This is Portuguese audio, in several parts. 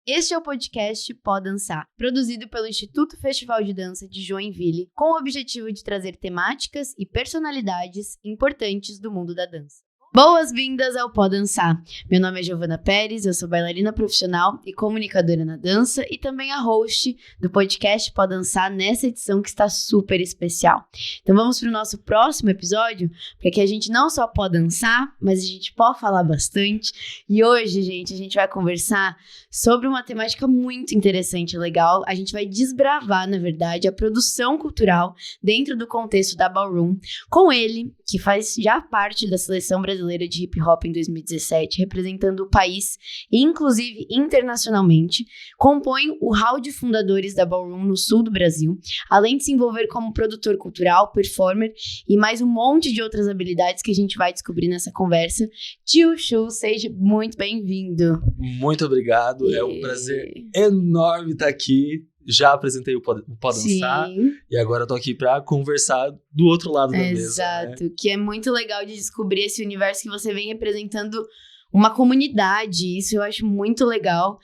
Este é o podcast Pó Dançar, produzido pelo Instituto Festival de Dança de Joinville, com o objetivo de trazer temáticas e personalidades importantes do mundo da dança. Boas-vindas ao Pó Dançar. Meu nome é Giovana Pérez, eu sou bailarina profissional e comunicadora na dança e também a host do podcast Pó Dançar nessa edição que está super especial. Então vamos para o nosso próximo episódio, para que a gente não só pode dançar, mas a gente pode falar bastante. E hoje, gente, a gente vai conversar sobre uma temática muito interessante e legal. A gente vai desbravar, na verdade, a produção cultural dentro do contexto da Ballroom, com ele, que faz já parte da seleção brasileira de hip hop em 2017, representando o país, inclusive internacionalmente, compõe o hall de fundadores da Ballroom no sul do Brasil, além de se envolver como produtor cultural, performer e mais um monte de outras habilidades que a gente vai descobrir nessa conversa. Tio Chu, seja muito bem-vindo. Muito obrigado, é um prazer enorme estar aqui. Já apresentei o Pó Dançar e agora eu tô aqui pra conversar do outro lado da mesa. Exato, né? Que é muito legal de descobrir esse universo que você vem representando uma comunidade. Isso eu acho muito legal.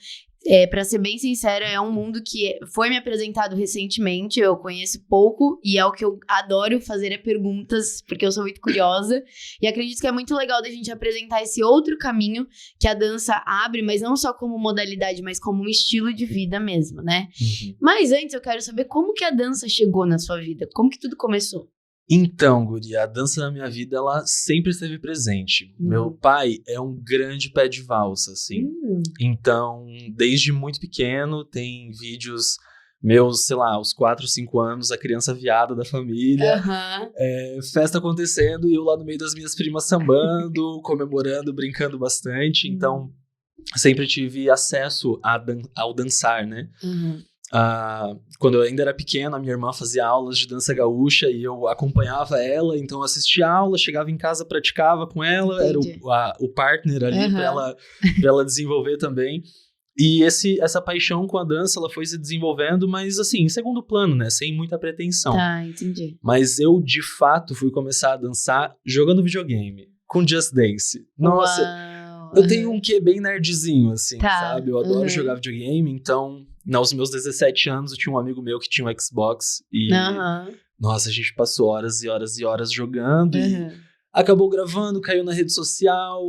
Pra ser bem sincera, é um mundo que foi me apresentado recentemente, eu conheço pouco e é o que eu adoro fazer perguntas, porque eu sou muito curiosa e acredito que é muito legal da gente apresentar esse outro caminho que a dança abre, mas não só como modalidade, mas como um estilo de vida mesmo, né? Uhum. Mas antes eu quero saber como que a dança chegou na sua vida, como que tudo começou? Então, guria, a dança na minha vida, ela sempre esteve presente. Meu pai é um grande pé de valsa, assim. Então, desde muito pequeno, tem vídeos meus, sei lá, aos 4, 5 anos, a criança viada da família, festa acontecendo e eu lá no meio das minhas primas sambando, comemorando, brincando bastante. Então, sempre tive acesso ao dançar, né? Quando eu ainda era pequeno, a minha irmã fazia aulas de dança gaúcha e eu acompanhava ela, então eu assistia a aula, chegava em casa, praticava com ela. Entendi. Era o partner ali pra ela desenvolver também. E essa paixão com a dança, ela foi se desenvolvendo, mas assim, em segundo plano, né, sem muita pretensão. Tá, entendi. Mas eu, de fato, fui começar a dançar jogando videogame, com Just Dance. Nossa, eu tenho um quê bem nerdzinho, assim, sabe? Eu adoro jogar videogame, então... Aos meus 17 anos, eu tinha um amigo meu que tinha um Xbox e, nossa, a gente passou horas e horas e horas jogando e acabou gravando, caiu na rede social,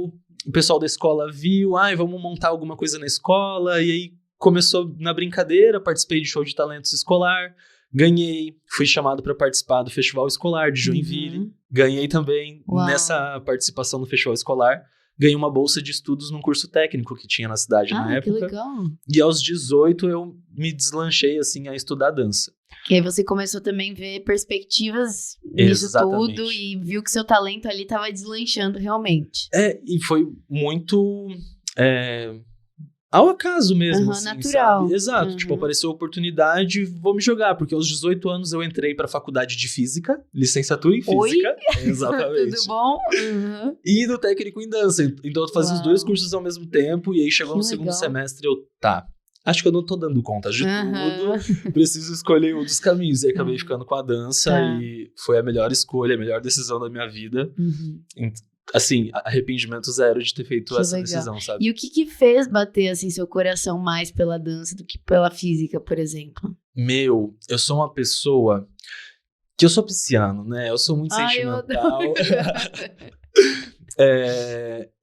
o pessoal da escola viu, vamos montar alguma coisa na escola, e aí começou na brincadeira, participei de show de talentos escolar, ganhei, fui chamado para participar do Festival Escolar de Joinville, ganhei também nessa participação no Festival Escolar. Ganhei uma bolsa de estudos num curso técnico que tinha na cidade na época. Que legal. E aos 18 eu me deslanchei assim a estudar dança. E aí você começou também a ver perspectivas nisso tudo e viu que seu talento ali estava deslanchando realmente. E foi muito ao acaso mesmo, assim, natural. Sabe? Exato, tipo, apareceu a oportunidade, vou me jogar, porque aos 18 anos eu entrei pra faculdade de Física, licenciatura em Física. Exatamente. Tudo bom? E do técnico em dança, então eu fazia os dois cursos ao mesmo tempo, e aí chegou no segundo semestre acho que eu não tô dando conta de tudo, preciso escolher um dos caminhos, e aí acabei ficando com a dança, e foi a melhor escolha, a melhor decisão da minha vida. Assim, arrependimento zero de ter feito essa decisão, sabe? E o que fez bater, assim, seu coração mais pela dança do que pela física, por exemplo? Eu sou uma pessoa que eu sou pisciano, né? Eu sou muito sentimental.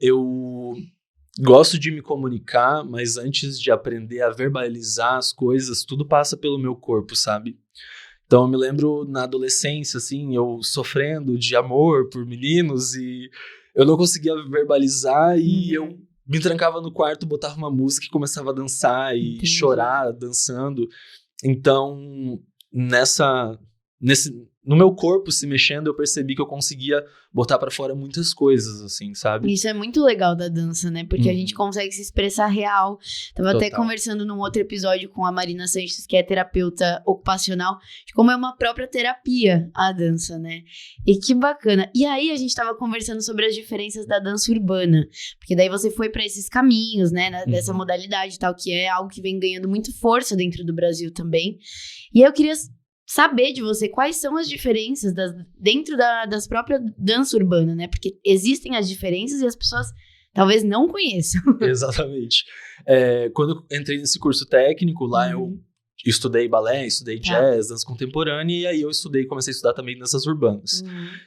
Eu gosto de me comunicar, mas antes de aprender a verbalizar as coisas, tudo passa pelo meu corpo, sabe? Então eu me lembro na adolescência, assim, eu sofrendo de amor por meninos e eu não conseguia verbalizar e eu me trancava no quarto, botava uma música e começava a dançar e chorar dançando. Então, no meu corpo se mexendo, eu percebi que eu conseguia botar pra fora muitas coisas, assim, sabe? Isso é muito legal da dança, né? Porque a gente consegue se expressar real. Tava até conversando num outro episódio com a Marina Sanches, que é terapeuta ocupacional, de como é uma própria terapia a dança, né? E que bacana. E aí a gente tava conversando sobre as diferenças da dança urbana, porque daí você foi pra esses caminhos, né? Dessa modalidade e tal, que é algo que vem ganhando muito força dentro do Brasil também. E aí eu queria saber de você quais são as diferenças dentro das próprias dança urbana, né? Porque existem as diferenças e as pessoas talvez não conheçam. Exatamente. Quando eu entrei nesse curso técnico, lá eu estudei balé, estudei jazz, dança contemporânea, e aí eu comecei a estudar também danças urbanas.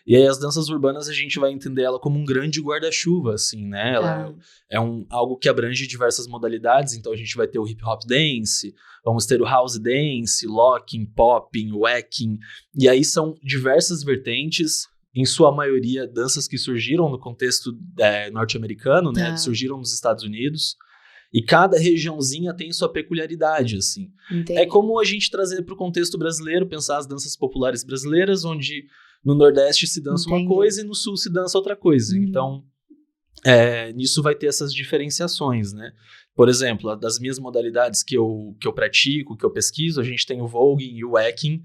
E aí as danças urbanas, a gente vai entender ela como um grande guarda-chuva, assim, né? Ela é algo que abrange diversas modalidades, então a gente vai ter o hip hop dance, vamos ter o house dance, locking, popping, wacking, e aí são diversas vertentes, em sua maioria danças que surgiram no contexto norte-americano, né? Surgiram nos Estados Unidos. E cada regiãozinha tem sua peculiaridade, assim. Entendi. É como a gente trazer para o contexto brasileiro, pensar as danças populares brasileiras, onde no Nordeste se dança uma coisa e no Sul se dança outra coisa. Então, nisso vai ter essas diferenciações, né? Por exemplo, das minhas modalidades que eu pratico, que eu pesquiso, a gente tem o voguing e o wacking,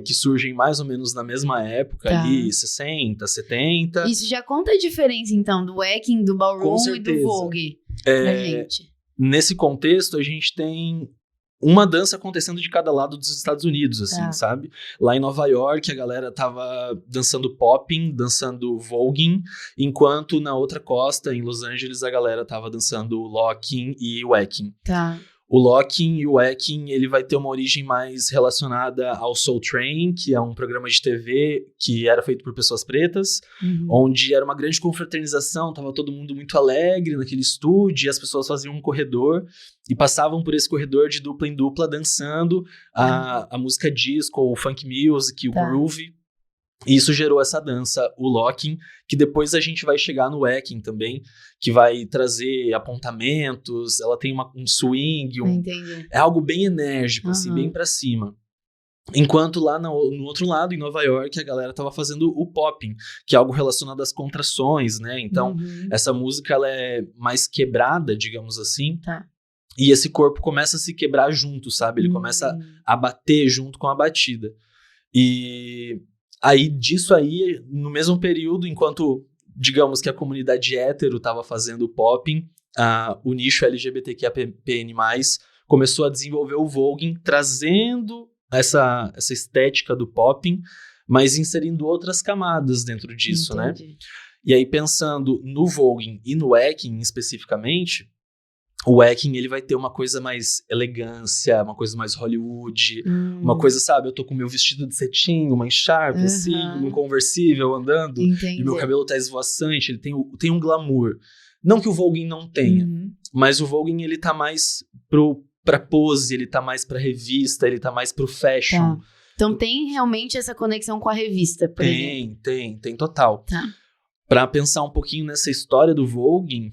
que surgem mais ou menos na mesma época, ali, 60, 70. Isso já conta a diferença, então, do wacking, do ballroom e do vogue pra gente. Nesse contexto, a gente tem uma dança acontecendo de cada lado dos Estados Unidos, assim, sabe? Lá em Nova York, a galera tava dançando popping, dançando voguing, enquanto na outra costa, em Los Angeles, a galera tava dançando locking e wacking. O locking e o wacking, ele vai ter uma origem mais relacionada ao Soul Train, que é um programa de TV que era feito por pessoas pretas, onde era uma grande confraternização, tava todo mundo muito alegre naquele estúdio, e as pessoas faziam um corredor e passavam por esse corredor de dupla em dupla, dançando a música disco, o funk music, o groove. E isso gerou essa dança, o locking, que depois a gente vai chegar no wacking também, que vai trazer apontamentos, ela tem um swing, é algo bem enérgico, assim, bem pra cima. Enquanto lá no outro lado, em Nova York, a galera tava fazendo o popping, que é algo relacionado às contrações, né? Então, essa música, ela é mais quebrada, digamos assim, e esse corpo começa a se quebrar junto, sabe? Ele começa a bater junto com a batida. E aí, disso aí, no mesmo período, enquanto, digamos que a comunidade hétero estava fazendo o popping, o nicho LGBTQIAPN+, começou a desenvolver o voguing, trazendo essa estética do popping, mas inserindo outras camadas dentro disso, né? E aí, pensando no voguing e no wacking especificamente, o wacking, ele vai ter uma coisa mais elegância, uma coisa mais Hollywood, uma coisa, sabe, eu tô com meu vestido de cetim, uma encharpe, assim, num conversível andando, e meu cabelo tá esvoaçante, ele tem um glamour. Não que o voguing não tenha, mas o voguing, ele tá mais pra pose, ele tá mais pra revista, ele tá mais pro fashion. Então tem realmente essa conexão com a revista, por exemplo? Tem total. Pra pensar um pouquinho nessa história do voguing,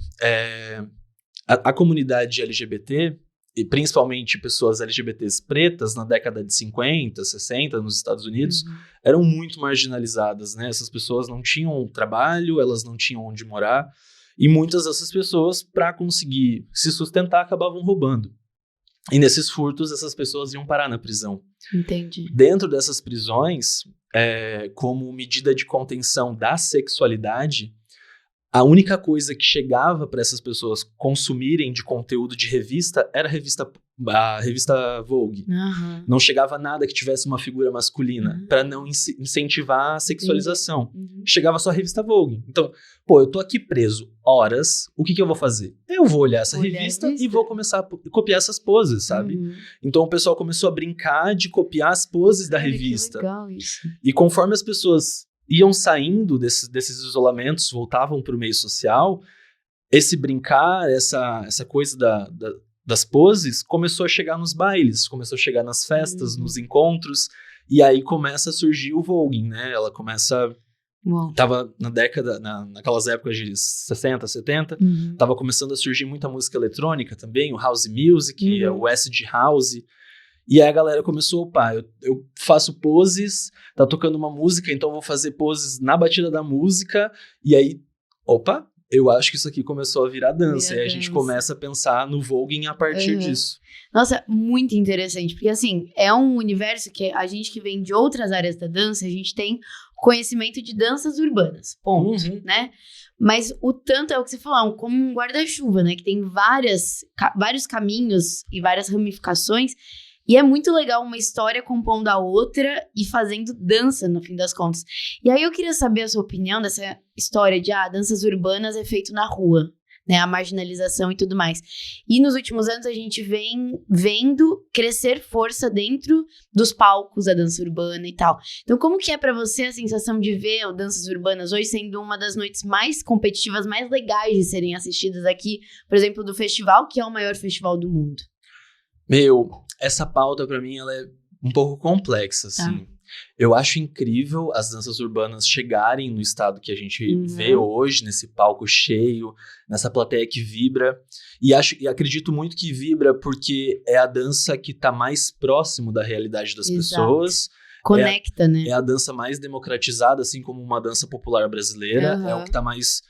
a comunidade LGBT, e principalmente pessoas LGBTs pretas, na década de 50, 60, nos Estados Unidos, eram muito marginalizadas, né? Essas pessoas não tinham trabalho, elas não tinham onde morar, e muitas dessas pessoas, para conseguir se sustentar, acabavam roubando. E nesses furtos, essas pessoas iam parar na prisão. Entendi. Dentro dessas prisões, como medida de contenção da sexualidade, a única coisa que chegava para essas pessoas consumirem de conteúdo de revista era a revista Vogue. Não chegava nada que tivesse uma figura masculina, para não incentivar a sexualização. Chegava só a revista Vogue. Então, eu tô aqui preso horas, o que eu vou fazer? Eu vou olhar essa revista e vou começar a copiar essas poses, sabe? Então o pessoal começou a brincar de copiar as poses da revista. Que legal isso. E conforme as pessoas iam saindo desses isolamentos, voltavam para o meio social, esse brincar, essa coisa das poses, começou a chegar nos bailes, começou a chegar nas festas, nos encontros, e aí começa a surgir o voguing, né? Ela começa... Tava naquelas épocas de 60, 70, tava começando a surgir muita música eletrônica também, o house music, o acid house. E aí a galera começou, eu faço poses, tá tocando uma música, então eu vou fazer poses na batida da música, e aí, eu acho que isso aqui começou a virar dança, e aí a gente começa a pensar no voguing a partir disso. Nossa, muito interessante, porque assim, é um universo que a gente que vem de outras áreas da dança, a gente tem conhecimento de danças urbanas, ponto, né? Mas o tanto é o que você falou, como um guarda-chuva, né? Que tem vários caminhos e várias ramificações. E é muito legal uma história compondo a outra e fazendo dança, no fim das contas. E aí eu queria saber a sua opinião dessa história de danças urbanas é feito na rua. né, a marginalização e tudo mais. E nos últimos anos a gente vem vendo crescer força dentro dos palcos da dança urbana e tal. Então, como que é pra você a sensação de ver o Danças Urbanas hoje sendo uma das noites mais competitivas, mais legais de serem assistidas aqui, por exemplo, do festival, que é o maior festival do mundo? Essa pauta pra mim, ela é um pouco complexa, assim. Eu acho incrível as danças urbanas chegarem no estado que a gente vê hoje, nesse palco cheio, nessa plateia que vibra. E acredito muito que vibra porque é a dança que tá mais próximo da realidade das pessoas. Conecta, né? É a dança mais democratizada, assim como uma dança popular brasileira. É o que tá mais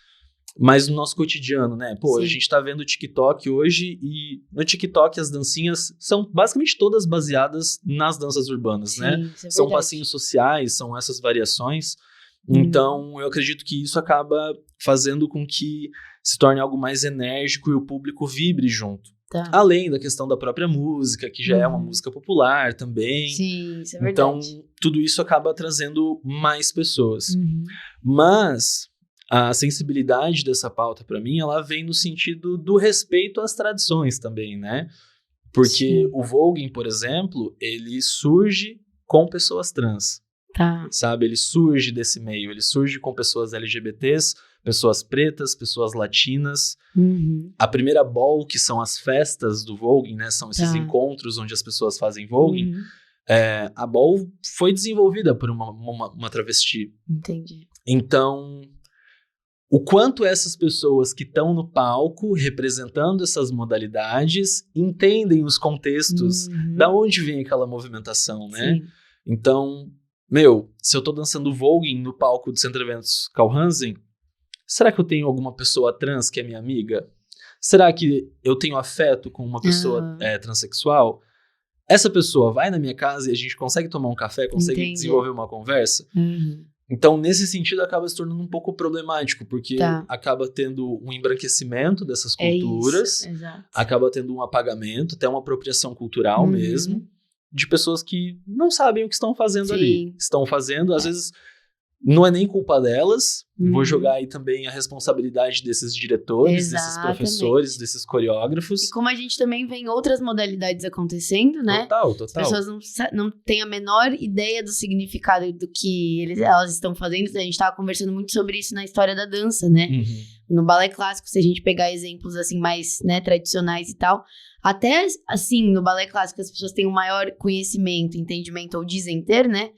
no nosso cotidiano, né? Pô, a gente tá vendo o TikTok hoje e no TikTok as dancinhas são basicamente todas baseadas nas danças urbanas, né? Isso é são verdade. passinhos sociais, são essas variações. Então, eu acredito que isso acaba fazendo com que se torne algo mais enérgico e o público vibre junto. Tá. Além da questão da própria música, que já é uma música popular também. Sim, isso é verdade. Então, tudo isso acaba trazendo mais pessoas. Mas a sensibilidade dessa pauta, pra mim, ela vem no sentido do respeito às tradições também, né? Porque o voguing, por exemplo, ele surge com pessoas trans. Sabe? Ele surge desse meio, ele surge com pessoas LGBTs, pessoas pretas, pessoas latinas. A primeira ball, que são as festas do voguing, né? São esses encontros onde as pessoas fazem voguing. A ball foi desenvolvida por uma travesti. Entendi. Então, o quanto essas pessoas que estão no palco representando essas modalidades entendem os contextos da onde vem aquela movimentação, né? Sim. Então, se eu tô dançando voguing no palco do Centro Eventos Carl Hansen, será que eu tenho alguma pessoa trans que é minha amiga? Será que eu tenho afeto com uma pessoa transexual? Essa pessoa vai na minha casa e a gente consegue tomar um café, consegue desenvolver uma conversa? Então, nesse sentido, acaba se tornando um pouco problemático, porque acaba tendo um embranquecimento dessas culturas, acaba tendo um apagamento, até uma apropriação cultural mesmo, de pessoas que não sabem o que estão fazendo ali. Estão fazendo, às vezes, não é nem culpa delas. Vou jogar aí também a responsabilidade desses diretores, desses professores, desses coreógrafos. E como a gente também vê em outras modalidades acontecendo, né? Total. As pessoas não têm a menor ideia do significado do que elas estão fazendo. A gente tava conversando muito sobre isso na história da dança, né? No balé clássico, se a gente pegar exemplos assim mais, né, tradicionais e tal, até assim, no balé clássico as pessoas têm um maior conhecimento, entendimento, ou dizem ter, né?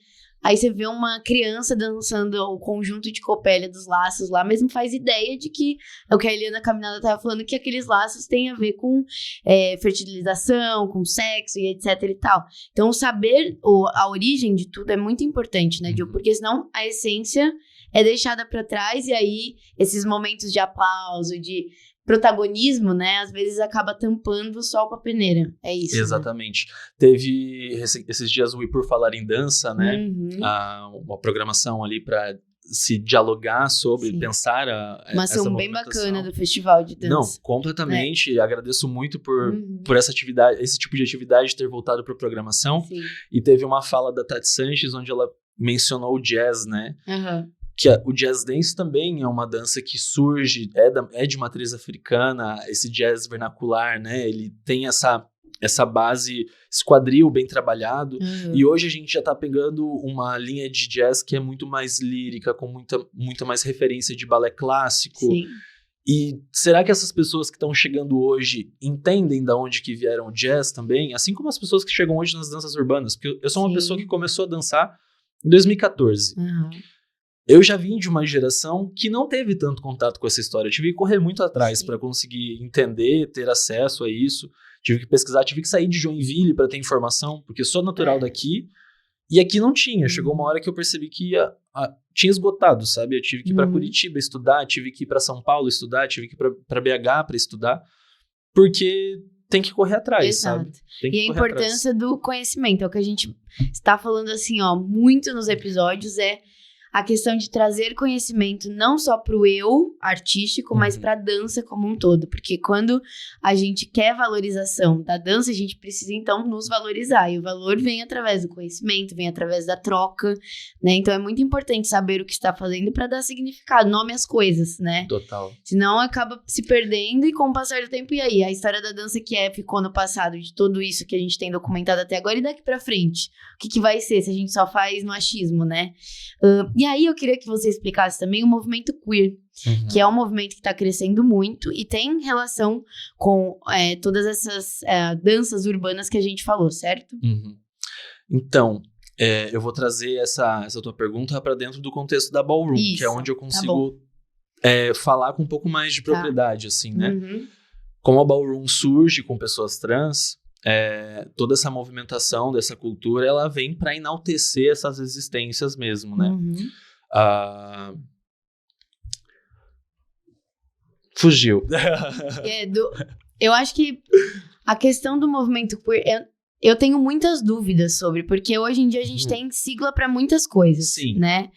Aí você vê uma criança dançando o conjunto de Copélia dos laços lá, mesmo faz ideia de que é o que a Eliana Caminada estava falando, que aqueles laços têm a ver com fertilização, com sexo e etc e tal. Então, saber a origem de tudo é muito importante, né, Gil? Porque senão a essência é deixada para trás e aí esses momentos de aplauso, de protagonismo, né, às vezes acaba tampando o sol com a peneira. É isso. Exatamente. Né? Teve esses dias o Por Falar em Dança, né? Uma programação ali para se dialogar sobre, pensar uma ação bem bacana do festival de dança. Não, completamente. Agradeço muito por essa atividade, esse tipo de atividade ter voltado para a programação. E teve uma fala da Tati Sanches onde ela mencionou o jazz, né? Que o jazz dance também é uma dança que surge, é de matriz africana, esse jazz vernacular, né? Ele tem essa base, esse quadril bem trabalhado. E hoje a gente já tá pegando uma linha de jazz que é muito mais lírica, com muita mais referência de balé clássico. E será que essas pessoas que estão chegando hoje entendem de onde que vieram o jazz também? Assim como as pessoas que chegam hoje nas danças urbanas. Porque eu sou uma pessoa que começou a dançar em 2014. Eu já vim de uma geração que não teve tanto contato com essa história. Eu tive que correr muito atrás para conseguir entender, ter acesso a isso. Tive que pesquisar, tive que sair de Joinville para ter informação, porque eu sou natural daqui. E aqui não tinha. Chegou uma hora que eu percebi que tinha esgotado, sabe? Eu tive que ir para Curitiba estudar, tive que ir para São Paulo estudar, tive que ir para BH para estudar, porque tem que correr atrás, sabe? E a importância do conhecimento, é o que a gente está falando assim, ó, muito nos episódios, a questão de trazer conhecimento não só pro eu artístico, mas pra dança como um todo. Porque quando a gente quer valorização da dança, a gente precisa, então, nos valorizar. E o valor vem através do conhecimento, vem através da troca, né? Então, é muito importante saber o que está fazendo pra dar significado, nome às coisas, né? Total. Senão, acaba se perdendo e com o passar do tempo, e aí? A história da dança que ficou no passado, de tudo isso que a gente tem documentado até agora, e daqui pra frente? O que vai ser se a gente só faz no achismo, né? E aí eu queria que você explicasse também o movimento queer, que é um movimento que está crescendo muito e tem relação com todas essas danças urbanas que a gente falou, certo? Então, eu vou trazer essa tua pergunta para dentro do contexto da ballroom, que é onde eu consigo falar com um pouco mais de propriedade, assim, né? Como a ballroom surge com pessoas trans, toda essa movimentação dessa cultura, ela vem para enaltecer essas existências mesmo, né? Fugiu. Eu acho que a questão do movimento queer, eu tenho muitas dúvidas sobre, porque hoje em dia a gente tem sigla para muitas coisas, né?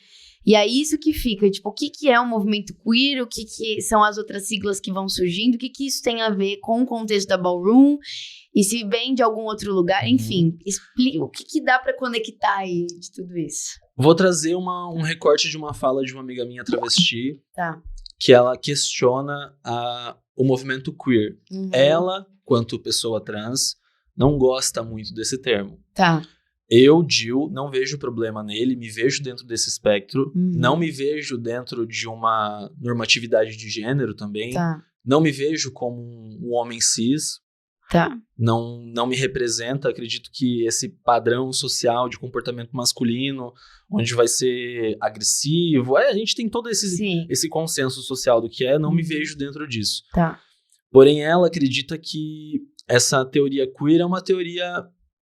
E aí isso que fica, tipo, o que é o movimento queer, o que são as outras siglas que vão surgindo, o que isso tem a ver com o contexto da ballroom, e se vem de algum outro lugar, enfim, explica o que dá pra conectar aí de tudo isso. Vou trazer um recorte de uma fala de uma amiga minha travesti, Tá. que ela questiona o movimento queer. Ela, quanto pessoa trans, não gosta muito desse termo. Tá. Eu, Jill, não vejo problema nele, me vejo dentro desse espectro, não me vejo dentro de uma normatividade de gênero também, não me vejo como um homem cis, não me representa, acredito que esse padrão social de comportamento masculino, onde vai ser agressivo, a gente tem todo esse consenso social do que não me vejo dentro disso. Porém, ela acredita que essa teoria queer é uma teoria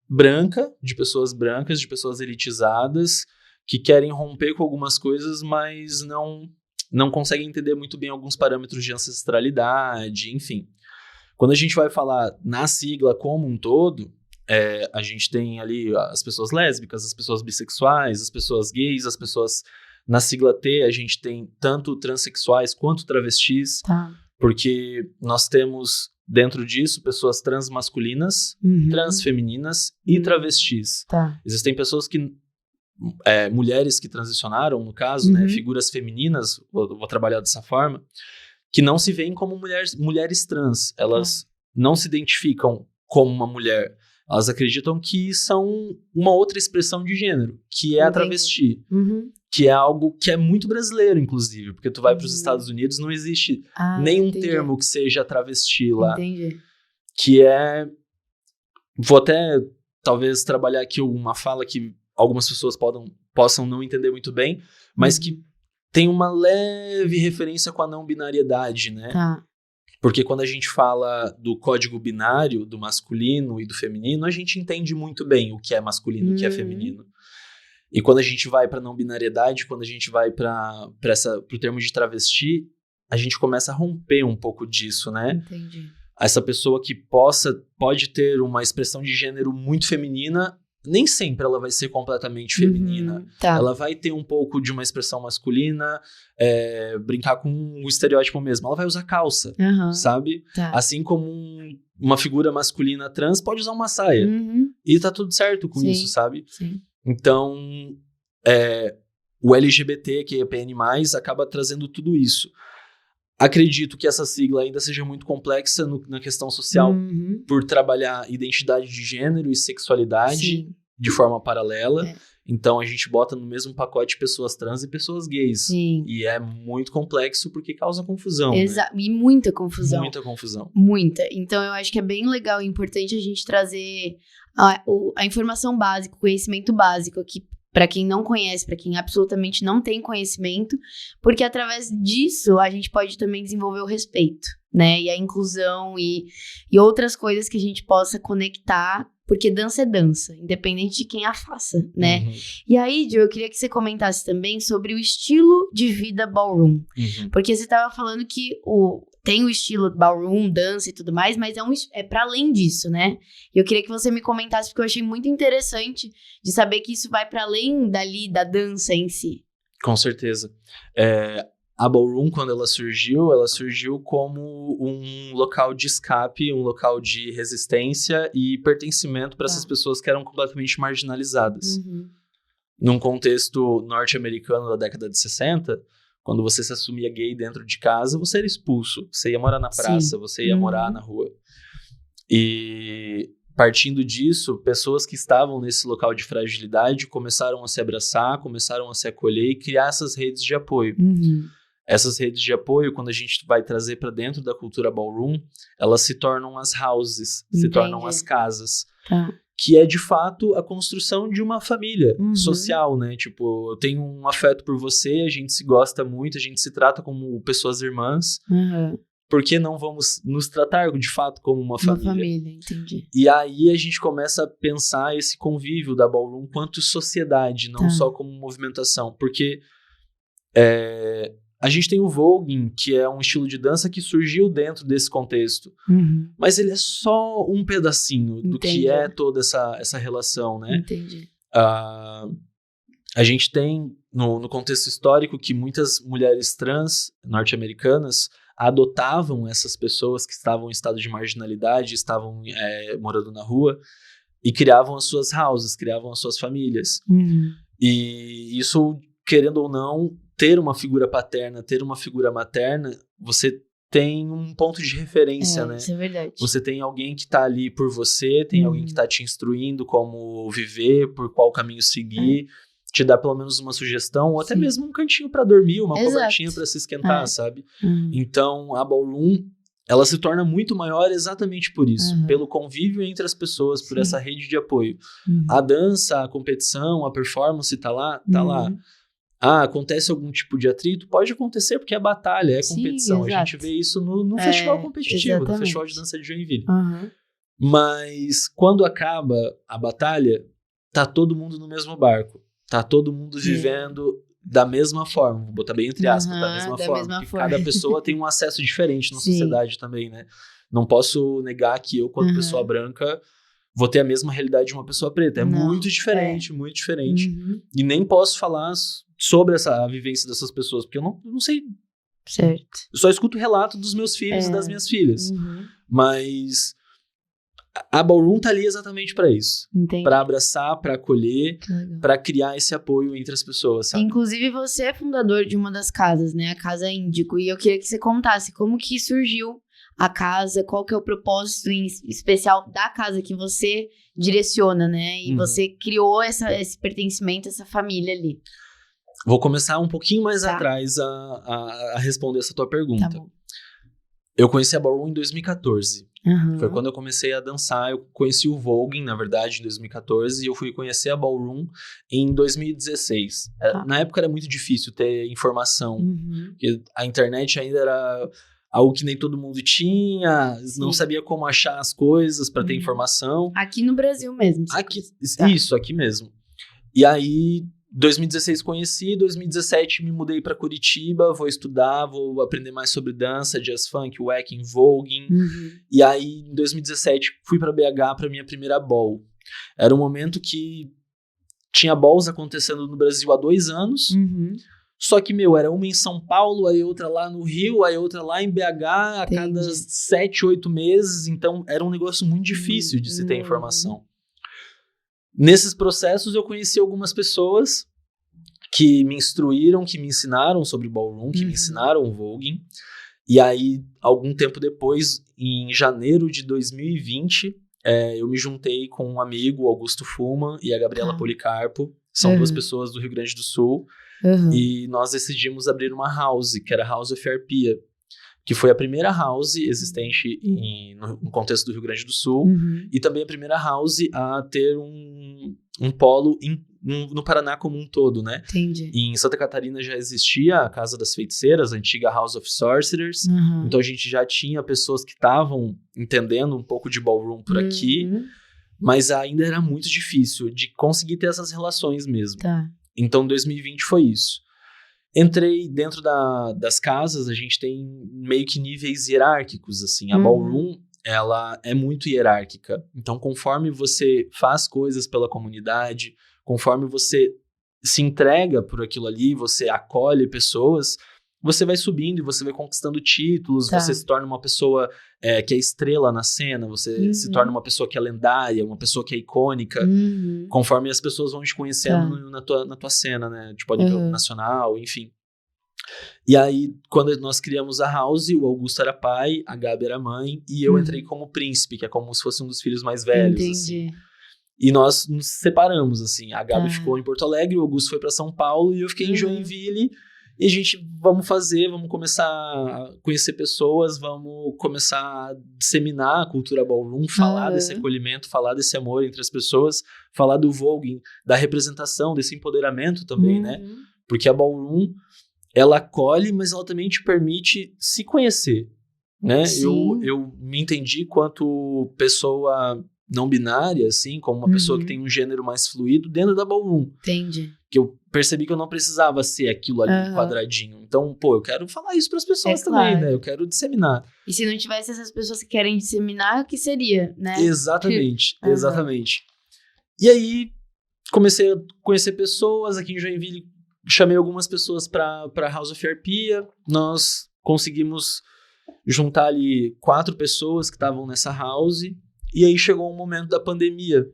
branca, de pessoas brancas, de pessoas elitizadas, que querem romper com algumas coisas, mas não conseguem entender muito bem alguns parâmetros de ancestralidade, enfim. Quando a gente vai falar na sigla como um todo, a gente tem ali as pessoas lésbicas, as pessoas bissexuais, as pessoas gays, as pessoas... Na sigla T, a gente tem tanto transexuais quanto travestis, porque nós temos... Dentro disso, pessoas transmasculinas, transfemininas e travestis. Existem pessoas que... mulheres que transicionaram, no caso, né, figuras femininas, vou trabalhar dessa forma, que não se veem como mulheres trans. Elas não se identificam como uma mulher. Elas acreditam que são uma outra expressão de gênero, que é a travesti. Que é algo que é muito brasileiro, inclusive. Porque tu vai para os Estados Unidos, não existe nenhum termo que seja travesti lá. Que é... Vou até, talvez, trabalhar aqui uma fala que algumas pessoas possam não entender muito bem, mas que tem uma leve referência com a não binariedade, né? Porque quando a gente fala do código binário, do masculino e do feminino, a gente entende muito bem o que é masculino e o que é feminino. E quando a gente vai para não binariedade, quando a gente vai para o termo de travesti, a gente começa a romper um pouco disso, né? Essa pessoa que pode ter uma expressão de gênero muito feminina, nem sempre ela vai ser completamente feminina. Ela vai ter um pouco de uma expressão masculina, brincar com o estereótipo mesmo. Ela vai usar calça, sabe? Assim como uma figura masculina trans pode usar uma saia. E tá tudo certo com isso, sabe? Então, o LGBTQIAPN+, acaba trazendo tudo isso. Acredito que essa sigla ainda seja muito complexa na questão social, por trabalhar identidade de gênero e sexualidade de forma paralela. Então, a gente bota no mesmo pacote pessoas trans e pessoas gays. E é muito complexo porque causa confusão, né? E muita confusão. Muita confusão. Muita. Então, eu acho que é bem legal e importante a gente trazer a informação básica, o conhecimento básico aqui para quem não conhece, para quem absolutamente não tem conhecimento, porque através disso a gente pode também desenvolver o respeito, né? E a inclusão e outras coisas que a gente possa conectar, porque dança é dança, independente de quem a faça, né? E aí, Gil, eu queria que você comentasse também sobre o estilo de vida ballroom, porque você estava falando que tem o estilo ballroom, dança e tudo mais, mas é para além disso, né? E eu queria que você me comentasse, porque eu achei muito interessante de saber que isso vai para além dali da dança em si. Com certeza. A Ballroom, quando ela surgiu como um local de escape, um local de resistência e pertencimento para essas pessoas que eram completamente marginalizadas. Num contexto norte-americano da década de 60, quando você se assumia gay dentro de casa, você era expulso. Você ia morar na praça, você ia morar na rua. E partindo disso, pessoas que estavam nesse local de fragilidade começaram a se abraçar, começaram a se acolher e criar essas redes de apoio. Essas redes de apoio, quando a gente vai trazer para dentro da cultura ballroom, elas se tornam as houses, se tornam as casas. Que é, de fato, a construção de uma família social, né? Tipo, eu tenho um afeto por você, a gente se gosta muito, a gente se trata como pessoas irmãs. Por que não vamos nos tratar, de fato, como uma família? Uma família, entendi. E aí a gente começa a pensar esse convívio da ballroom quanto sociedade, não só como movimentação. Porque a gente tem o voguing, que é um estilo de dança que surgiu dentro desse contexto. Mas ele é só um pedacinho do que é toda essa relação, né? Entendi. A gente tem, no contexto histórico, que muitas mulheres trans norte-americanas adotavam essas pessoas que estavam em estado de marginalidade, estavam morando na rua, e criavam as suas houses, criavam as suas famílias. E isso, querendo ou não, ter uma figura paterna, ter uma figura materna, você tem um ponto de referência, né? Isso é verdade. Você tem alguém que tá ali por você, tem alguém que tá te instruindo como viver, por qual caminho seguir, te dá pelo menos uma sugestão, ou até mesmo um cantinho pra dormir, uma cobertinha pra se esquentar, sabe? Então, a ballroom, ela se torna muito maior exatamente por isso, pelo convívio entre as pessoas, por essa rede de apoio. A dança, a competição, a performance tá lá, tá lá. Acontece algum tipo de atrito? Pode acontecer, porque é batalha, é competição. A gente vê isso no festival competitivo, no Festival de Dança de Joinville. Mas quando acaba a batalha, tá todo mundo no mesmo barco. Tá todo mundo vivendo da mesma forma. Vou botar bem entre aspas, da mesma forma. Porque cada pessoa tem um acesso diferente na sociedade também, né? Não posso negar que eu, quanto pessoa branca, vou ter a mesma realidade de uma pessoa preta. Muito diferente, muito diferente. E nem posso falar sobre a vivência dessas pessoas, porque eu não sei. Certo. Eu só escuto relato dos meus filhos e das minhas filhas. Mas a ballroom tá ali exatamente para isso. Para abraçar, para acolher, para criar esse apoio entre as pessoas, sabe? Inclusive, você é fundador de uma das casas, né? A Casa Índico. E eu queria que você contasse como que surgiu a casa, qual que é o propósito especial da casa que você direciona, né? E você criou esse pertencimento, essa família ali. Vou começar um pouquinho mais atrás a responder essa tua pergunta. Tá bom. Eu conheci a ballroom em 2014. Foi quando eu comecei a dançar. Eu conheci o voguing, na verdade, em 2014. E eu fui conhecer a ballroom em 2016. Na época era muito difícil ter informação. Porque a internet ainda era algo que nem todo mundo tinha. Não sabia como achar as coisas para ter informação. Aqui no Brasil mesmo. Isso, aqui mesmo. E aí, 2016 conheci, 2017 me mudei para Curitiba, vou estudar, vou aprender mais sobre dança, jazz funk, wacking, voguing. E aí, em 2017, fui para BH para minha primeira ball. Era um momento que tinha balls acontecendo no Brasil há 2 anos, só que, era uma em São Paulo, aí outra lá no Rio, aí outra lá em BH, a cada 7, 8 meses. Então, era um negócio muito difícil de se ter informação. Nesses processos, eu conheci algumas pessoas que me instruíram, que me ensinaram sobre ballroom, que me ensinaram o voguing. E aí, algum tempo depois, em janeiro de 2020, eu me juntei com um amigo, Augusto Fullman, e a Gabriela Policarpo. São 2 pessoas do Rio Grande do Sul. E nós decidimos abrir uma house, que era a House of Arpia, que foi a primeira house existente no contexto do Rio Grande do Sul, e também a primeira house a ter um polo no Paraná como um todo, né? Entendi. Em Santa Catarina já existia a Casa das Feiticeiras, a antiga House of Sorcerers, então a gente já tinha pessoas que estavam entendendo um pouco de ballroom por aqui, mas ainda era muito difícil de conseguir ter essas relações mesmo. Então 2020 foi isso. Entrei dentro das casas, a gente tem meio que níveis hierárquicos, assim. A ballroom, ela é muito hierárquica. Então, conforme você faz coisas pela comunidade, conforme você se entrega por aquilo ali, você acolhe pessoas, você vai subindo e você vai conquistando títulos, você se torna uma pessoa que é estrela na cena, você se torna uma pessoa que é lendária, uma pessoa que é icônica, conforme as pessoas vão te conhecendo na tua cena, né? Tipo, a nível nacional, enfim. E aí, quando nós criamos a House, o Augusto era pai, a Gabi era mãe, e eu entrei como príncipe, que é como se fosse um dos filhos mais velhos, assim. E nós nos separamos, assim. A Gabi ficou em Porto Alegre, o Augusto foi pra São Paulo, e eu fiquei em Joinville. E a gente, vamos começar a conhecer pessoas, vamos começar a disseminar a cultura ballroom, falar desse acolhimento, falar desse amor entre as pessoas, falar do voguing, da representação, desse empoderamento também, né? Porque a ballroom, ela acolhe, mas ela também te permite se conhecer, né? Eu me entendi quanto pessoa não binária, assim, como uma pessoa que tem um gênero mais fluido dentro da ballroom. Entendi. Que eu percebi que eu não precisava ser aquilo ali quadradinho. Então, pô, eu quero falar isso pras pessoas também, né? Eu quero disseminar. E se não tivesse essas pessoas que querem disseminar, o que seria, né? Exatamente, exatamente. E aí, comecei a conhecer pessoas aqui em Joinville, chamei algumas pessoas pra House of Arpia, nós conseguimos juntar ali 4 pessoas que estavam nessa house, e aí chegou um momento da pandemia.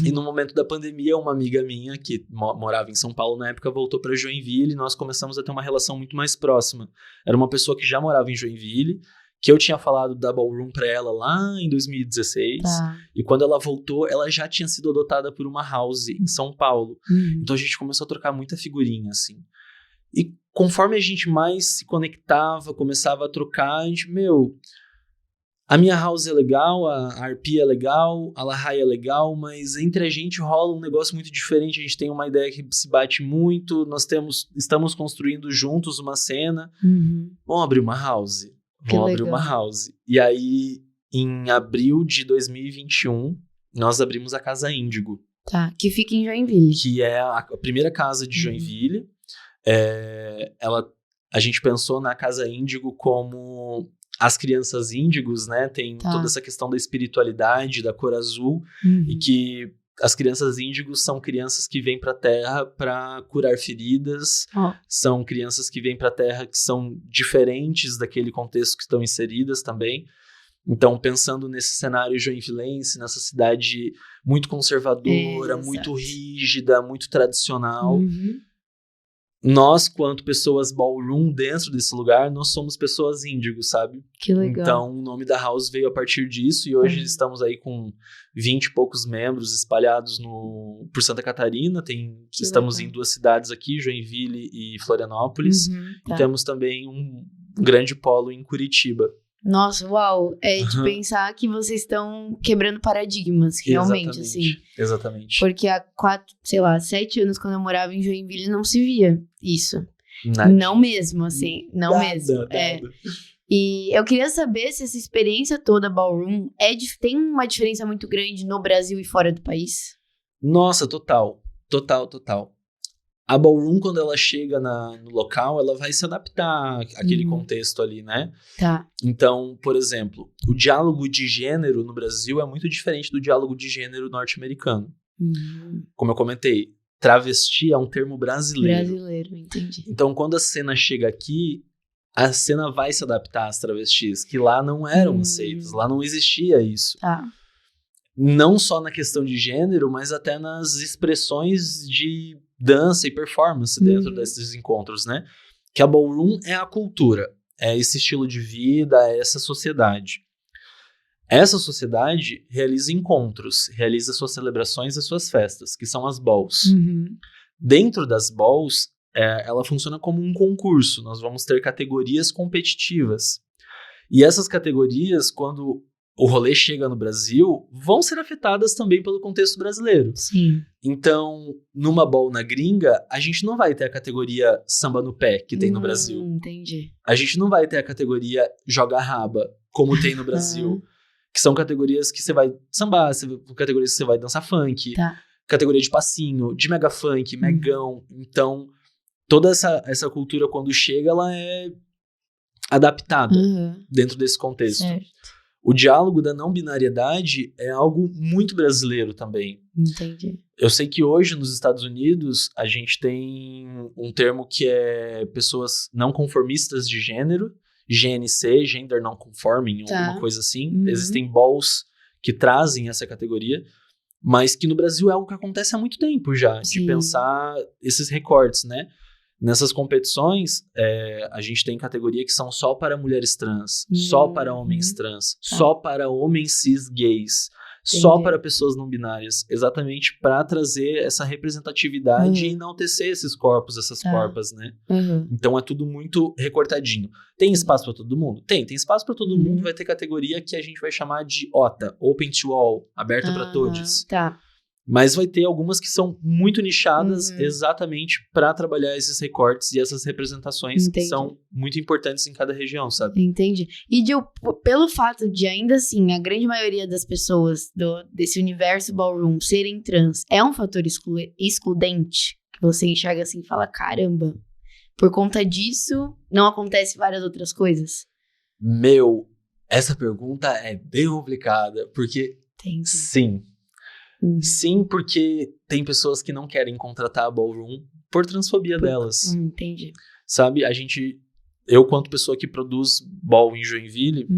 E no momento da pandemia, uma amiga minha, que morava em São Paulo na época, voltou para Joinville e nós começamos a ter uma relação muito mais próxima. Era uma pessoa que já morava em Joinville, que eu tinha falado da ballroom para ela lá em 2016. E quando ela voltou, ela já tinha sido adotada por uma house em São Paulo. Então a gente começou a trocar muita figurinha, assim. E conforme a gente mais se conectava, começava a trocar, a gente, a minha house é legal, a Arpia é legal, a La Raia é legal, mas entre a gente rola um negócio muito diferente, a gente tem uma ideia que se bate muito, estamos construindo juntos uma cena, vamos abrir uma house. E aí, em abril de 2021, nós abrimos a Casa Índigo. Que fica em Joinville. Que é a primeira casa de Joinville. A gente pensou na Casa Índigo como as crianças índigos, né? Tem toda essa questão da espiritualidade, da cor azul, e que as crianças índigos são crianças que vêm para a Terra para curar feridas, são crianças que vêm para a Terra que são diferentes daquele contexto que estão inseridas também. Então, pensando nesse cenário joinvilense, nessa cidade muito conservadora, muito rígida, muito tradicional, nós, quanto pessoas ballroom dentro desse lugar, nós somos pessoas índigos, sabe? Que legal. Então, o nome da house veio a partir disso e hoje estamos aí com 20 e poucos membros espalhados por Santa Catarina. Estamos em 2 cidades aqui, Joinville e Florianópolis. E temos também um grande polo em Curitiba. Nossa, uau! De pensar que vocês estão quebrando paradigmas, realmente, assim. Exatamente. Porque há 7 anos, quando eu morava em Joinville, não se via isso. Nada. Não mesmo, assim. Não mesmo. E eu queria saber se essa experiência toda, ballroom, tem uma diferença muito grande no Brasil e fora do país? Nossa, total. A ballroom, quando ela chega no local, ela vai se adaptar àquele contexto ali, né? Então, por exemplo, o diálogo de gênero no Brasil é muito diferente do diálogo de gênero norte-americano. Como eu comentei, travesti é um termo brasileiro. Brasileiro, entendi. Então, quando a cena chega aqui, a cena vai se adaptar às travestis, que lá não eram aceitas, lá não existia isso. Não só na questão de gênero, mas até nas expressões de dança e performance dentro desses encontros, né? Que a ballroom é a cultura, é esse estilo de vida, é essa sociedade. Essa sociedade realiza encontros, realiza suas celebrações e suas festas, que são as balls. Dentro das balls, ela funciona como um concurso, nós vamos ter categorias competitivas. E essas categorias, quando o rolê chega no Brasil, vão ser afetadas também pelo contexto brasileiro. Então, numa ball na gringa, a gente não vai ter a categoria samba no pé, que tem no Brasil. Entendi. A gente não vai ter a categoria joga raba, como tem no Brasil. Que são categorias que você vai sambar, categorias que você vai dançar funk, categoria de passinho, de mega funk, megão. Então, toda essa cultura, quando chega, ela é adaptada dentro desse contexto. O diálogo da não binariedade é algo muito brasileiro também. Entendi. Eu sei que hoje nos Estados Unidos a gente tem um termo que é pessoas não conformistas de gênero, GNC, Gender Non-Conforming, alguma coisa assim. Existem balls que trazem essa categoria, mas que no Brasil é algo que acontece há muito tempo já, de pensar esses recortes, né? Nessas competições, a gente tem categoria que são só para mulheres trans, só para homens trans, só para homens cis gays, só para pessoas não binárias, exatamente para trazer essa representatividade e enaltecer esses corpos, essas corpas, né? Então é tudo muito recortadinho. Tem espaço para todo mundo? Tem espaço para todo mundo. Vai ter categoria que a gente vai chamar de OTA, Open to All, aberta para todos. Tá. Mas vai ter algumas que são muito nichadas exatamente para trabalhar esses recortes e essas representações que são muito importantes em cada região, sabe? Entendi. E pelo fato de ainda assim a grande maioria das pessoas desse universo ballroom serem trans, é um fator excludente que você enxerga assim e fala, caramba, por conta disso não acontece várias outras coisas? Essa pergunta é bem complicada, porque sim. Sim, porque tem pessoas que não querem contratar a ballroom por transfobia delas. Entendi. Sabe, eu quanto pessoa que produz ball em Joinville,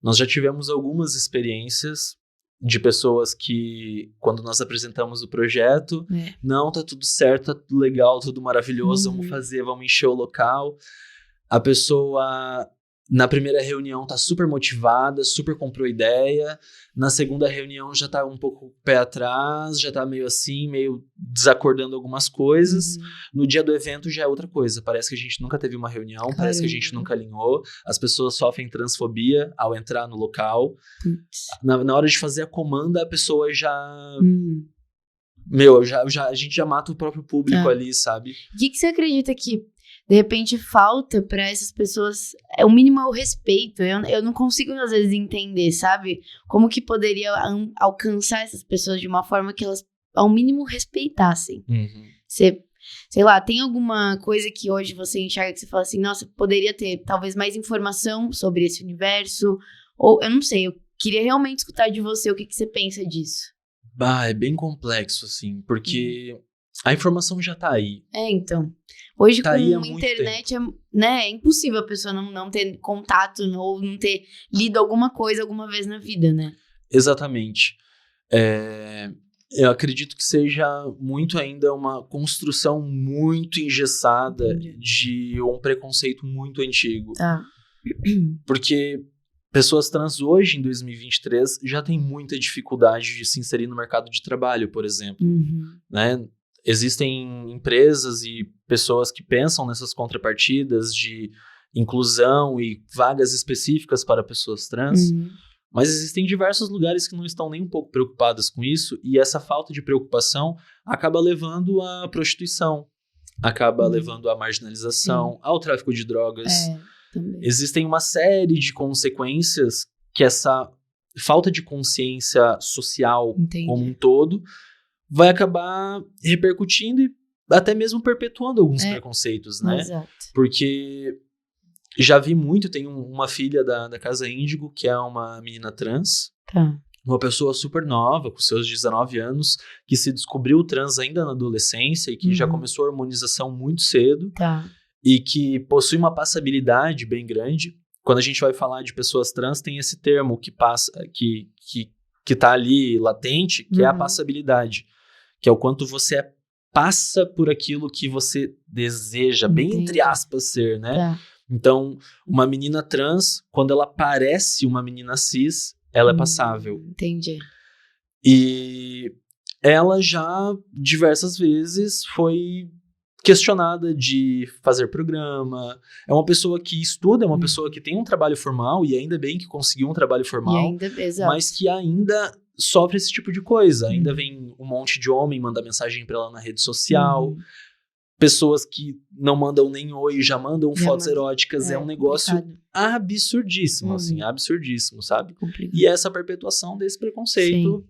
nós já tivemos algumas experiências de pessoas que, quando nós apresentamos o projeto, não, tá tudo certo, tá tudo legal, tudo maravilhoso, vamos encher o local. A pessoa... Na primeira reunião tá super motivada, super comprou ideia. Na segunda reunião já tá um pouco com o pé atrás, já tá meio assim, meio desacordando algumas coisas. No dia do evento já é outra coisa. Parece que a gente nunca teve uma reunião, parece que a gente nunca alinhou. As pessoas sofrem transfobia ao entrar no local. Na hora de fazer a comanda, a pessoa já... a gente já mata o próprio público ali, sabe? O que você acredita que de repente falta pra essas pessoas? O mínimo é o respeito. Eu não consigo às vezes entender, sabe? Como que poderia alcançar essas pessoas de uma forma que elas ao mínimo respeitassem. Sei lá, tem alguma coisa que hoje você enxerga que você fala assim, nossa, poderia ter talvez mais informação sobre esse universo? Ou eu não sei, eu queria realmente escutar de você o que você pensa disso. É bem complexo, assim, porque a informação já tá aí. Então. Hoje tá com a internet, é impossível a pessoa não ter contato ou não ter lido alguma coisa alguma vez na vida, né? Exatamente. Eu acredito que seja muito ainda uma construção muito engessada de um preconceito muito antigo. Porque pessoas trans hoje, em 2023, já têm muita dificuldade de se inserir no mercado de trabalho, por exemplo. Né? Existem empresas e pessoas que pensam nessas contrapartidas de inclusão e vagas específicas para pessoas trans, mas existem diversos lugares que não estão nem um pouco preocupados com isso, e essa falta de preocupação acaba levando à prostituição, acaba levando à marginalização, ao tráfico de drogas. Existem uma série de consequências que essa falta de consciência social como um todo vai acabar repercutindo e até mesmo perpetuando alguns preconceitos, né? Exato. Porque já vi muito, tem uma filha da Casa Índigo, que é uma menina trans, uma pessoa super nova, com seus 19 anos, que se descobriu trans ainda na adolescência e que já começou a hormonização muito cedo e que possui uma passabilidade bem grande. Quando a gente vai falar de pessoas trans, tem esse termo que passa, que tá ali latente, que é a passabilidade, que é o quanto você passa por aquilo que você deseja, bem entre aspas, ser, né? Então, uma menina trans, quando ela parece uma menina cis, ela é passável. E ela já, diversas vezes, foi questionada de fazer programa. É uma pessoa que estuda, é uma pessoa que tem um trabalho formal, e ainda bem que conseguiu um trabalho formal, mas que ainda sofre esse tipo de coisa. Ainda vem um monte de homem mandar mensagem pra ela na rede social. Pessoas que não mandam nem oi, já mandam fotos eróticas. É um negócio absurdíssimo, assim, absurdíssimo, sabe? E essa perpetuação desse preconceito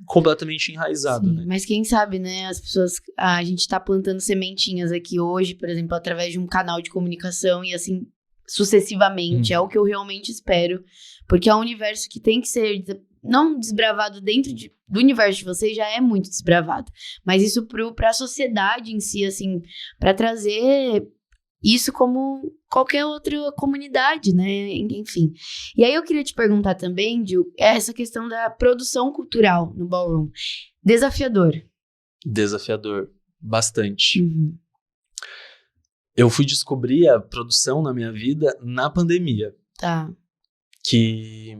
completamente enraizado, né? Mas quem sabe, né, as pessoas, a gente tá plantando sementinhas aqui hoje, por exemplo, através de um canal de comunicação e assim, sucessivamente. É o que eu realmente espero. Porque é um universo que tem que ser, não desbravado dentro do universo de vocês, já é muito desbravado. Mas isso pra sociedade em si, assim, pra trazer isso como qualquer outra comunidade, né? Enfim. E aí eu queria te perguntar também, Gil, essa questão da produção cultural no Ballroom. Desafiador. Desafiador. Bastante. Uhum. Eu fui descobrir a produção na minha vida na pandemia. Tá. Que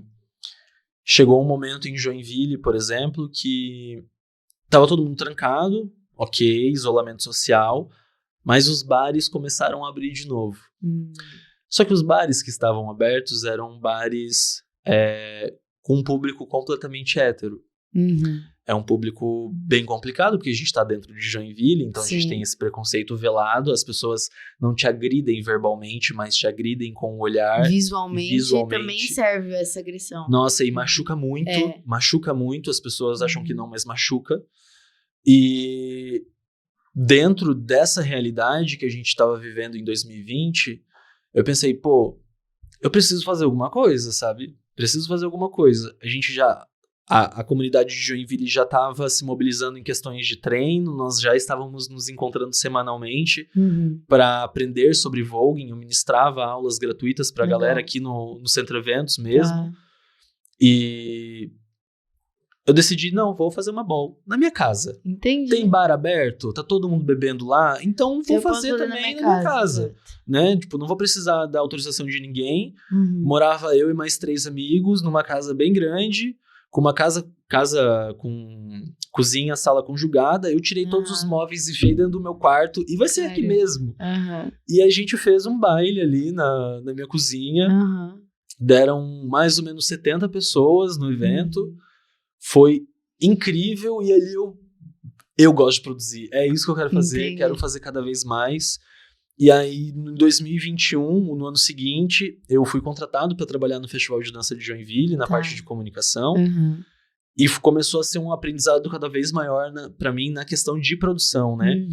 chegou um momento em Joinville, por exemplo, que tava todo mundo trancado, ok, isolamento social, mas os bares começaram a abrir de novo. Só que os bares que estavam abertos eram bares com um público completamente hétero. Uhum. É um público bem complicado, porque a gente está dentro de Joinville, então Sim. A gente tem esse preconceito velado, as pessoas não te agridem verbalmente, mas te agridem com o olhar. Visualmente também serve essa agressão. Nossa, e machuca muito, as pessoas acham que não, mas machuca. E dentro dessa realidade que a gente estava vivendo em 2020, eu pensei, pô, eu preciso fazer alguma coisa, sabe? Preciso fazer alguma coisa. A gente já... A comunidade de Joinville já estava se mobilizando em questões de treino, nós já estávamos nos encontrando semanalmente para aprender sobre voguing. Eu ministrava aulas gratuitas para a galera aqui no Centro Eventos mesmo. E eu decidi, não, vou fazer uma ball na minha casa. Entendi. Tem bar aberto, tá todo mundo bebendo lá, então vou fazer também na minha casa. Né? Tipo, não vou precisar da autorização de ninguém. Morava eu e mais 3 amigos numa casa bem grande, com uma casa com cozinha, sala conjugada. Eu tirei todos os móveis e enfiei dentro do meu quarto e vai ser aqui mesmo. E a gente fez um baile ali na minha cozinha. Deram mais ou menos 70 pessoas no evento. Foi incrível e ali eu gosto de produzir. É isso que eu quero fazer, quero fazer cada vez mais. E aí, em 2021, no ano seguinte, eu fui contratado para trabalhar no Festival de Dança de Joinville, na parte de comunicação. E começou a ser um aprendizado cada vez maior para mim na questão de produção, né?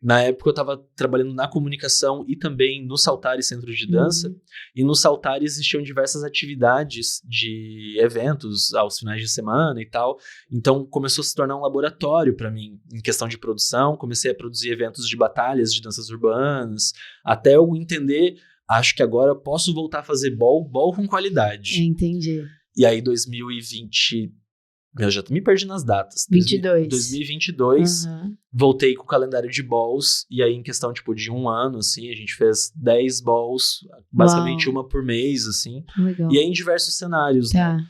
Na época eu estava trabalhando na comunicação e também no Saltari Centro de Dança. E no Saltari existiam diversas atividades de eventos aos finais de semana e tal. Então começou a se tornar um laboratório para mim em questão de produção. Comecei a produzir eventos de batalhas de danças urbanas, até eu entender, acho que agora eu posso voltar a fazer ball com qualidade. Entendi. E aí 2020... Eu já me perdi nas datas. 2022, voltei com o calendário de balls, e aí em questão, tipo, de um ano, assim, a gente fez 10 balls, basicamente uma por mês, assim. Legal. E aí em diversos cenários, né?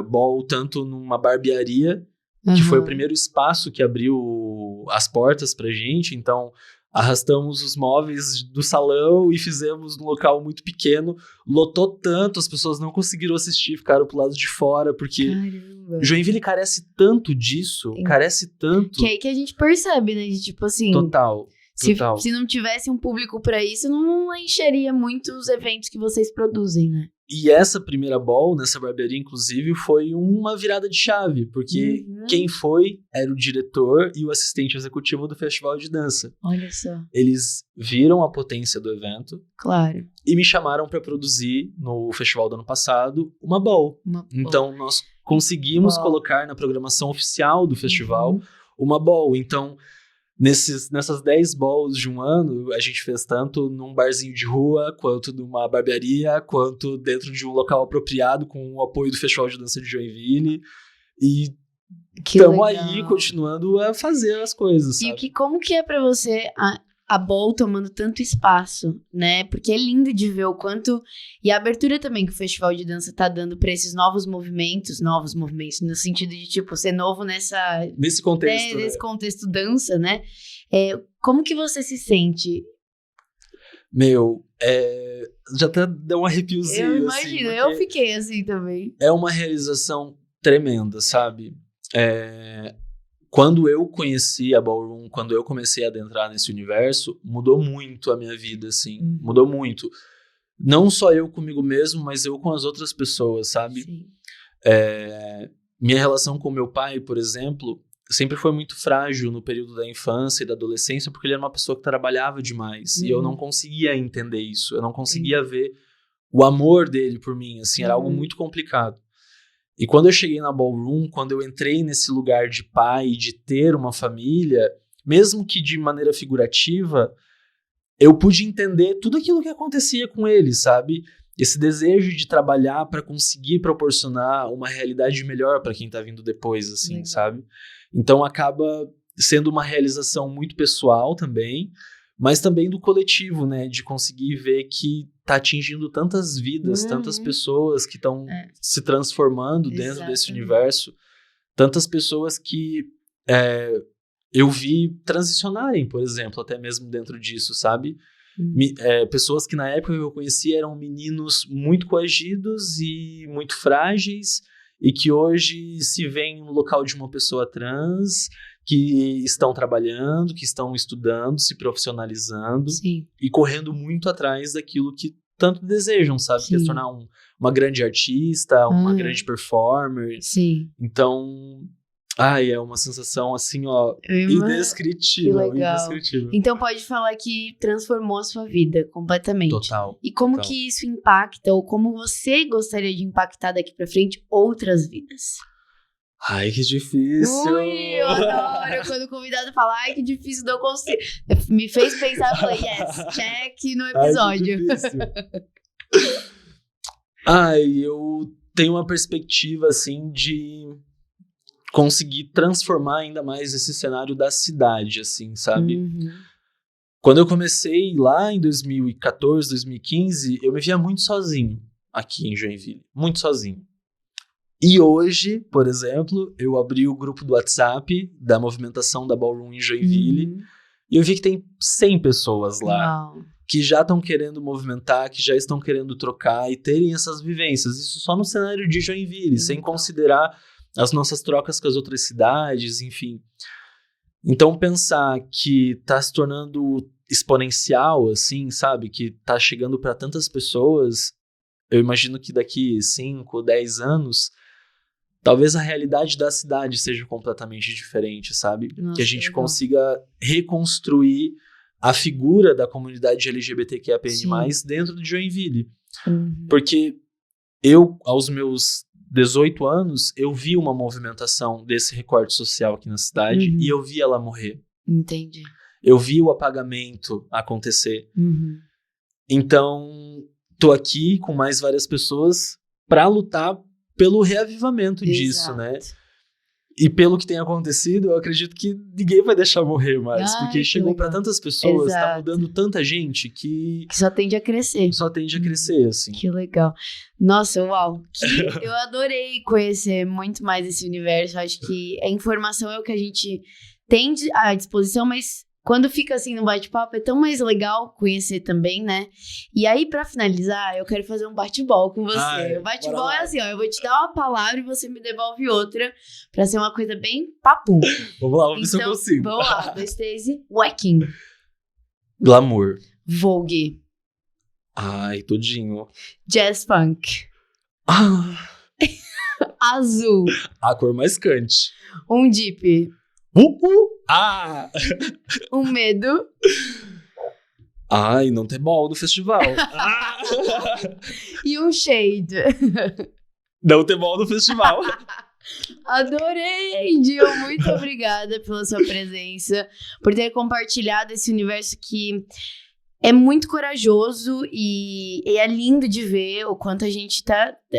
Ball tanto numa barbearia, que foi o primeiro espaço que abriu as portas pra gente, então... Arrastamos os móveis do salão e fizemos num local muito pequeno. Lotou tanto, as pessoas não conseguiram assistir, ficaram pro lado de fora, porque Joinville carece tanto disso, carece tanto. Que é aí que a gente percebe, né? De, tipo assim... Total. Se não tivesse um público pra isso, não encheria muito os eventos que vocês produzem, né? E essa primeira ball, nessa barbearia, inclusive, foi uma virada de chave, porque quem foi era o diretor e o assistente executivo do Festival de Dança. Olha só. Eles viram a potência do evento. Claro. E me chamaram para produzir, no festival do ano passado, uma ball. Então, nós conseguimos colocar na programação oficial do festival uma ball. Então... Nessas 10 balls de um ano, a gente fez tanto num barzinho de rua, quanto numa barbearia, quanto dentro de um local apropriado, com o apoio do Festival de Dança de Joinville. E estamos aí, continuando a fazer as coisas, sabe? E como que é pra você a ball tomando tanto espaço, né? Porque é lindo de ver o quanto... E a abertura também que o Festival de Dança tá dando pra esses novos movimentos, no sentido de, tipo, ser novo nesse contexto, nesse contexto dança, né? Como que você se sente? Meu, já até deu um arrepiozinho. Eu imagino, assim, eu fiquei assim também. É uma realização tremenda, sabe? Quando eu conheci a Ballroom, quando eu comecei a adentrar nesse universo, mudou muito a minha vida, assim. Mudou muito. Não só eu comigo mesmo, mas eu com as outras pessoas, sabe? Sim. Minha relação com meu pai, por exemplo, sempre foi muito frágil no período da infância e da adolescência, porque ele era uma pessoa que trabalhava demais. E eu não conseguia entender isso. Eu não conseguia ver o amor dele por mim, assim, era algo muito complicado. E quando eu cheguei na Ballroom, quando eu entrei nesse lugar de pai, de ter uma família, mesmo que de maneira figurativa, eu pude entender tudo aquilo que acontecia com ele, sabe? Esse desejo de trabalhar para conseguir proporcionar uma realidade melhor para quem tá vindo depois, assim, sabe? Então acaba sendo uma realização muito pessoal também, mas também do coletivo, né? De conseguir ver que tá atingindo tantas vidas, tantas pessoas que estão se transformando dentro desse universo, tantas pessoas que eu vi transicionarem, por exemplo, até mesmo dentro disso, sabe? Pessoas que na época que eu conheci eram meninos muito coagidos e muito frágeis e que hoje se veem no local de uma pessoa trans, que estão trabalhando, que estão estudando, se profissionalizando e correndo muito atrás daquilo que tanto desejam, sabe? Que é se tornar uma grande artista, uma grande performer. Então, é uma sensação assim, ó, indescritível, indescritível. Então pode falar que transformou a sua vida completamente. Total. E como que isso impacta, ou como você gostaria de impactar daqui pra frente outras vidas? Ai, que difícil. Ui, eu adoro quando o convidado fala, ai, que difícil, não consigo. Me fez pensar, eu falei, yes, check no episódio. Ai, que difícil. Eu tenho uma perspectiva, assim, de conseguir transformar ainda mais esse cenário da cidade, assim, sabe? Quando eu comecei lá em 2014, 2015, eu me via muito sozinho aqui em Joinville, muito sozinho. E hoje, por exemplo, eu abri o grupo do WhatsApp da movimentação da Ballroom em Joinville e eu vi que tem 100 pessoas lá que já estão querendo movimentar, que já estão querendo trocar e terem essas vivências. Isso só no cenário de Joinville, sem considerar as nossas trocas com as outras cidades, enfim. Então, pensar que tá se tornando exponencial, assim, sabe? Que tá chegando para tantas pessoas, eu imagino que daqui 5, 10 anos, talvez a realidade da cidade seja completamente diferente, sabe? Que a gente consiga reconstruir a figura da comunidade LGBTQIAPN+, dentro de Joinville. Porque eu, aos meus 18 anos, eu vi uma movimentação desse recorte social aqui na cidade e eu vi ela morrer. Entendi. Eu vi o apagamento acontecer. Então, tô aqui com mais várias pessoas para lutar pelo reavivamento disso, né? E pelo que tem acontecido, eu acredito que ninguém vai deixar morrer mais. Porque chegou para tantas pessoas, tá mudando tanta gente que só tende a crescer. Só tende a crescer, assim. Que legal. Nossa, uau. Eu adorei conhecer muito mais esse universo. Acho que a informação é o que a gente tem à disposição, mas quando fica assim no bate-papo, é tão mais legal conhecer também, né? E aí, pra finalizar, eu quero fazer um bate-bola com você. O bate-bola é assim, ó, eu vou te dar uma palavra e você me devolve outra, pra ser uma coisa bem papum. Vamos lá, vamos ver se eu consigo. Vamos lá, 2, 3 e... Wacking. Glamour. Vogue. Ai, tudinho. Jazz funk. Azul. A cor mais quente. Um deep. Um medo. Ai, não ter ball no festival. E um shade. Não ter ball no festival. Adorei, Dio. Muito obrigada pela sua presença, por ter compartilhado esse universo que é muito corajoso e é lindo de ver o quanto a gente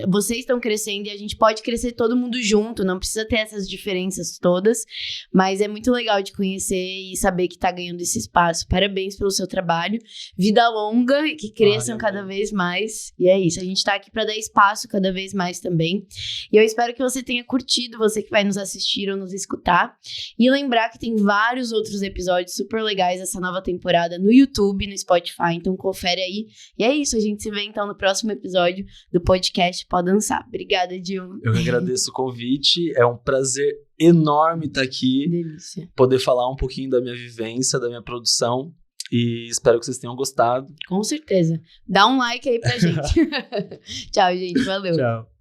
vocês estão crescendo e a gente pode crescer todo mundo junto, não precisa ter essas diferenças todas, mas é muito legal de conhecer e saber que tá ganhando esse espaço. Parabéns pelo seu trabalho, vida longa e que cresçam cada vez mais, e é isso, a gente tá aqui pra dar espaço cada vez mais também, e eu espero que você tenha curtido, você que vai nos assistir ou nos escutar, e lembrar que tem vários outros episódios super legais dessa nova temporada no YouTube, no Spotify, então confere aí. E é isso, a gente se vê então no próximo episódio do podcast Pode Dançar. Obrigada, Dil. Eu agradeço o convite, é um prazer enorme estar aqui. Delícia. Poder falar um pouquinho da minha vivência, da minha produção, e espero que vocês tenham gostado. Com certeza. Dá um like aí pra gente. Tchau, gente. Valeu. Tchau.